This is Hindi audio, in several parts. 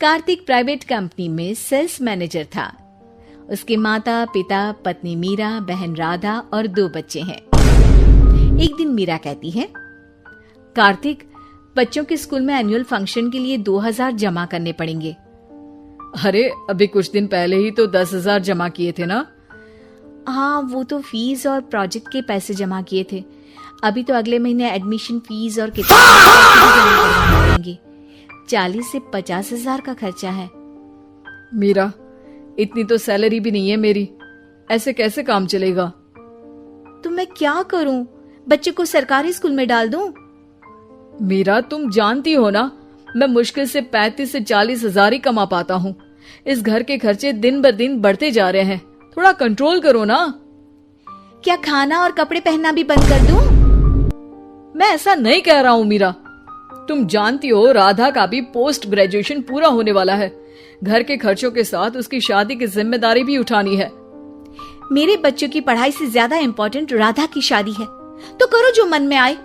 कार्तिक प्राइवेट कंपनी में सेल्स मैनेजर था। उसके माता पिता, पत्नी मीरा, बहन राधा और 2 बच्चे हैं। एक दिन मीरा कहती है, कार्तिक, बच्चों के स्कूल में एनुअल फंक्शन के लिए 2000 जमा करने पड़ेंगे। अरे अभी कुछ दिन पहले ही तो 10,000 जमा किए थे ना। हाँ, वो तो फीस और प्रोजेक्ट के पैसे जमा किए थे। अभी तो अगले महीने एडमिशन फीस और किताब जमा करवाने पड़ेंगे। 40 से 50,000 का खर्चा है। मीरा, इतनी तो सैलरी भी नहीं है मेरी, ऐसे कैसे काम चलेगा? तो मैं क्या करूं? बच्चे को सरकारी स्कूल में डाल दूं? मीरा, तुम जानती हो ना, मैं मुश्किल से 35 से 40,000 ही कमा पाता हूँ। इस घर के खर्चे दिन ब दिन बढ़ते जा रहे हैं, थोड़ा कंट्रोल करो ना। क्या खाना और कपड़े पहनना भी बंद कर दूं? मैं ऐसा नहीं कह रहा हूँ मीरा। तुम जानती हो राधा का भी पोस्ट ग्रेजुएशन पूरा होने वाला है। घर के खर्चों के साथ उसकी शादी की जिम्मेदारी भी उठानी है। मेरे बच्चों की पढ़ाई से ज्यादा इम्पोर्टेंट राधा की शादी है, तो करो जो मन में आए।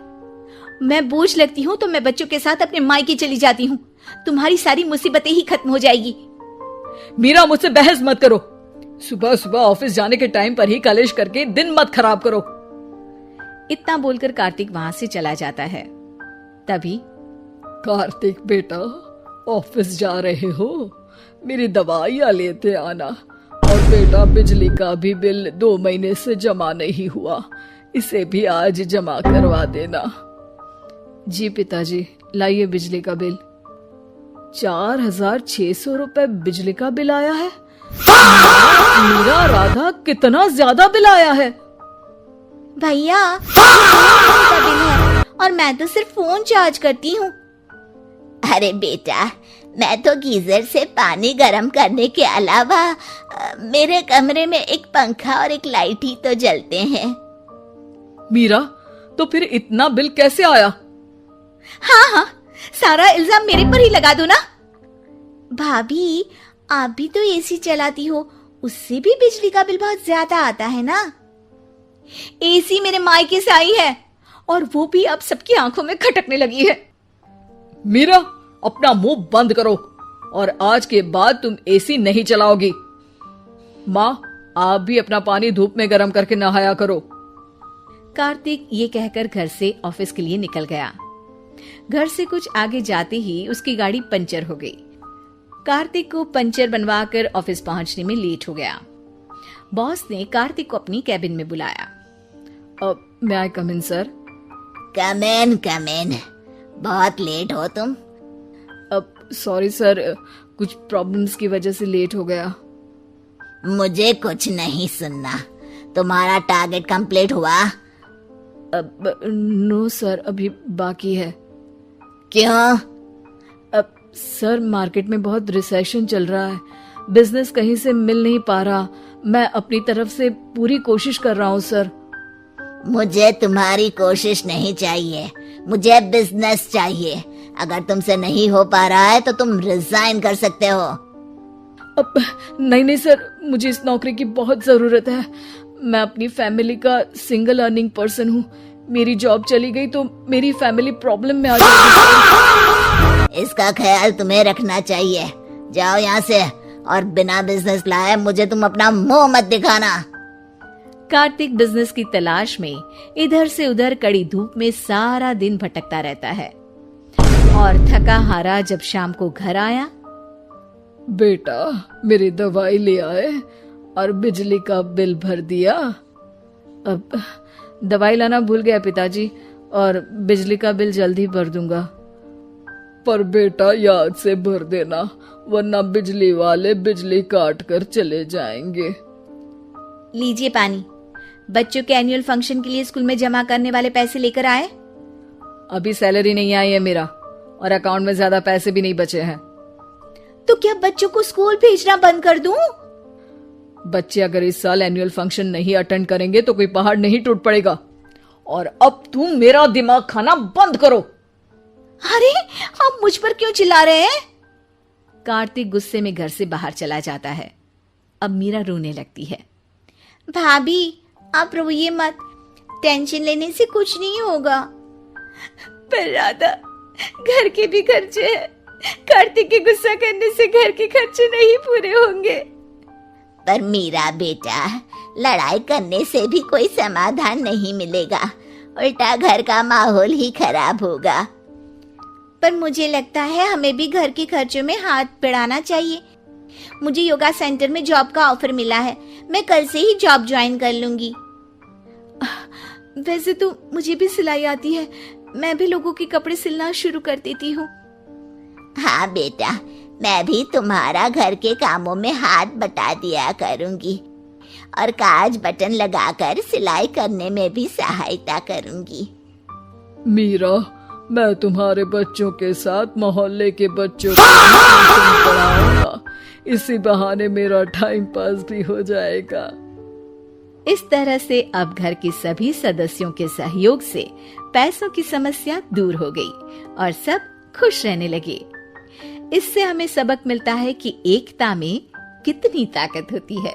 मैं बोझ लगती हूँ तो मैं बच्चों के साथ अपने मायके चली जाती हूँ। तुम्हारी सारी मुसीबतें ही खत्म हो जाएगी। मीरा, मुझसे बहस मत करो। सुबह सुबह ऑफिस जाने के टाइम पर ही कलेश करके दिन मत खराब करो। इतना बोलकर कार्तिक वहां से चला जाता है। तभी, कार्तिक बेटा, ऑफिस जा रहे हो? मेरी दवाइयाँ लेते आना। और बेटा, बिजली का भी बिल 2 महीने से जमा नहीं हुआ, इसे भी आज जमा करवा देना। जी पिताजी, लाइए बिजली का बिल। 4,600 रुपए बिजली का बिल आया है। मेरा राधा, कितना ज्यादा बिल आया है। भैया, का बिल है और मैं तो सिर्फ फोन चार्ज करती हूँ। अरे बेटा, मैं तो गीजर से पानी गर्म करने के अलावा मेरे कमरे में एक पंखा और एक लाइट ही तो जलते हैं। मीरा, तो फिर इतना बिल कैसे आया? हाँ, सारा इल्जाम मेरे पर ही लगा दो ना। भाभी, आप भी तो एसी चलाती हो, उससे भी बिजली का बिल बहुत ज्यादा आता है ना। एसी मेरे मायके से आई है और वो भी अब सबकी आंखों में खटकने लगी है। मीरा, अपना मुंह बंद करो और आज के बाद तुम एसी नहीं चलाओगी। माँ, आप भी अपना पानी धूप में गर्म करके नहाया करो। कार्तिक ये कहकर घर से ऑफिस के लिए निकल गया। घर से कुछ आगे जाते ही उसकी गाड़ी पंचर हो गई। कार्तिक को पंचर बनवाकर ऑफिस पहुंचने में लेट हो गया। बॉस ने कार्तिक को अपनी कैबिन में बुलाया। may I come in, sir? Come in. बहुत लेट हो तुम। सॉरी सर, कुछ प्रॉब्लम्स की वजह से लेट हो गया। मुझे कुछ नहीं सुनना। तुम्हारा टारगेट कंप्लीट हुआ? नो सर, अभी बाकी है। क्यों? सर, मार्केट में बहुत रिसेशन चल रहा है, बिजनेस कहीं से मिल नहीं पा रहा। मैं अपनी तरफ से पूरी कोशिश कर रहा हूँ सर। मुझे तुम्हारी कोशिश नहीं चाहिए, मुझे बिजनेस चाहिए। अगर तुमसे नहीं हो पा रहा है तो तुम रिजाइन कर सकते हो। नहीं सर, मुझे इस नौकरी की बहुत जरूरत है। मैं अपनी फैमिली का सिंगल अर्निंग पर्सन हूँ। मेरी जॉब चली गई तो मेरी फैमिली प्रॉब्लम में आ जाएगी। इसका ख्याल तुम्हें रखना चाहिए। जाओ यहाँ से, और बिना बिजनेस लाए मुझे तुम अपना मुंह मत दिखाना। कार्तिक बिजनेस की तलाश में इधर से उधर कड़ी धूप में सारा दिन भटकता रहता है और थका हारा जब शाम को घर आया। बेटा, मेरी दवाई ले आए और बिजली का बिल भर दिया। अब दवाई लाना भूल गया पिताजी, और बिजली का बिल जल्दी भर दूंगा। पर बेटा, याद से भर देना, वरना बिजली वाले बिजली काट कर चले जाएंगे। लीजिए पानी। बच्चों के एनुअल फंक्शन के लिए स्कूल में जमा करने वाले पैसे लेकर आए? अभी सैलरी नहीं आई है मेरा, और अकाउंट में ज्यादा पैसे भी नहीं बचे हैं। तो क्या बच्चों को स्कूल भेजना बंद कर दूं? बच्चे अगर इस साल एनुअल फंक्शन नहीं अटेंड करेंगे तो कोई पहाड़ नहीं टूट पड़ेगा। और अब तुम मेरा दिमाग खाना बंद करो। अरे, आप मुझ पर क्यों चिल्ला रहे हैं? कार्तिक गुस्से में घर से बाहर चला जाता है। अब मीरा रोने लगती है। भाभी, आप रोइए मत, टेंशन लेने से कुछ नहीं होगा। पर राधा, घर के भी खर्चे हैं, कार्तिक के गुस्सा करने से घर के खर्चे नहीं पूरे होंगे। पर मीरा बेटा, लड़ाई करने से भी कोई समाधान नहीं मिलेगा, उल्टा घर का माहौल ही खराब होगा। पर मुझे लगता है हमें भी घर के खर्चों में हाथ बढ़ाना चाहिए। मुझे योगा सेंटर में जॉब का ऑफर मिला है, मैं कल से ही जॉब ज्वाइन कर लूंगी। वैसे तो मुझे भी सिलाई आती है, मैं भी लोगों के कपड़े सिलना शुरू कर देती हूँ। हाँ बेटा, मैं भी तुम्हारा घर के कामों में हाथ बटा दिया करूंगी और काज बटन लगाकर सिलाई करने में भी सहायता करूंगी। मीरा, मैं तुम्हारे बच्चों के साथ मोहल्ले के बच्चों को भी ट्यूशन पढ़ाऊंगा। इसी बहाने मेरा टाइम पास भी हो जाएगा। इस तरह से अब घर के सभी सदस्यों के सहयोग से पैसों की समस्या दूर हो गई और सब खुश रहने लगे। इससे हमें सबक मिलता है कि एकता में कितनी ताकत होती है।